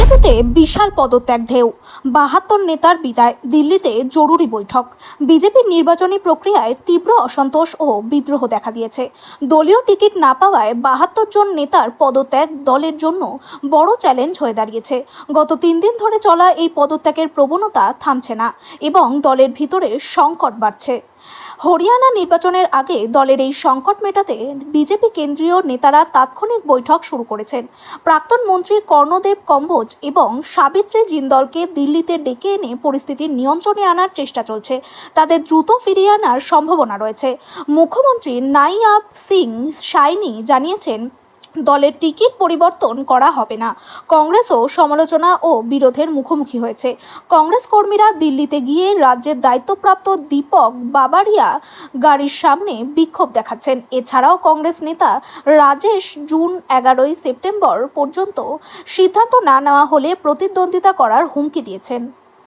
বিজেপিতে বিশাল পদত্যাগ ঢেউ, ৭২ নেতার বিদায়, দিল্লিতে জরুরি বৈঠক। বিজেপির নির্বাচনী প্রক্রিয়ায় তীব্র অসন্তোষ ও বিদ্রোহ দেখা দিয়েছে। দলীয় টিকিট না পাওয়ায় ৭২ জন নেতার পদত্যাগ দলের জন্য বড় চ্যালেঞ্জ হয়ে দাঁড়িয়েছে। গত ৩ দিন ধরে চলা এই পদত্যাগের প্রবণতা থামছে না এবং দলের ভিতরে সংকট বাড়ছে। হরিয়ানা নির্বাচনের আগে দলের এই সংকট মেটাতে বিজেপি কেন্দ্রীয় নেতারা তাৎক্ষণিক বৈঠক শুরু করেছেন। প্রাক্তন মন্ত্রী কর্ণদেব কম্বোজ এবং সাবিত্রী জিন্দলকে দিল্লিতে ডেকে এনে পরিস্থিতির নিয়ন্ত্রণে আনার চেষ্টা চলছে। তাদের দ্রুত ফিরিয়ে আনার সম্ভাবনা রয়েছে। মুখ্যমন্ত্রী নাইয়াব সিং সাইনি জানিয়েছেন, দলের টিকিট পরিবর্তন করা হবে না। কংগ্রেসও সমালোচনা ও বিরোধের মুখোমুখি হয়েছে। কংগ্রেস কর্মীরা দিল্লিতে গিয়ে রাজ্যের দায়িত্বপ্রাপ্ত দীপক বাবারিয়া গাড়ির সামনে বিক্ষোভ দেখাচ্ছেন। এছাড়াও কংগ্রেস নেতা রাজেশ জুন 11 সেপ্টেম্বর পর্যন্ত সিদ্ধান্ত না নেওয়া হলে প্রতিদ্বন্দ্বিতা করার হুমকি দিয়েছেন।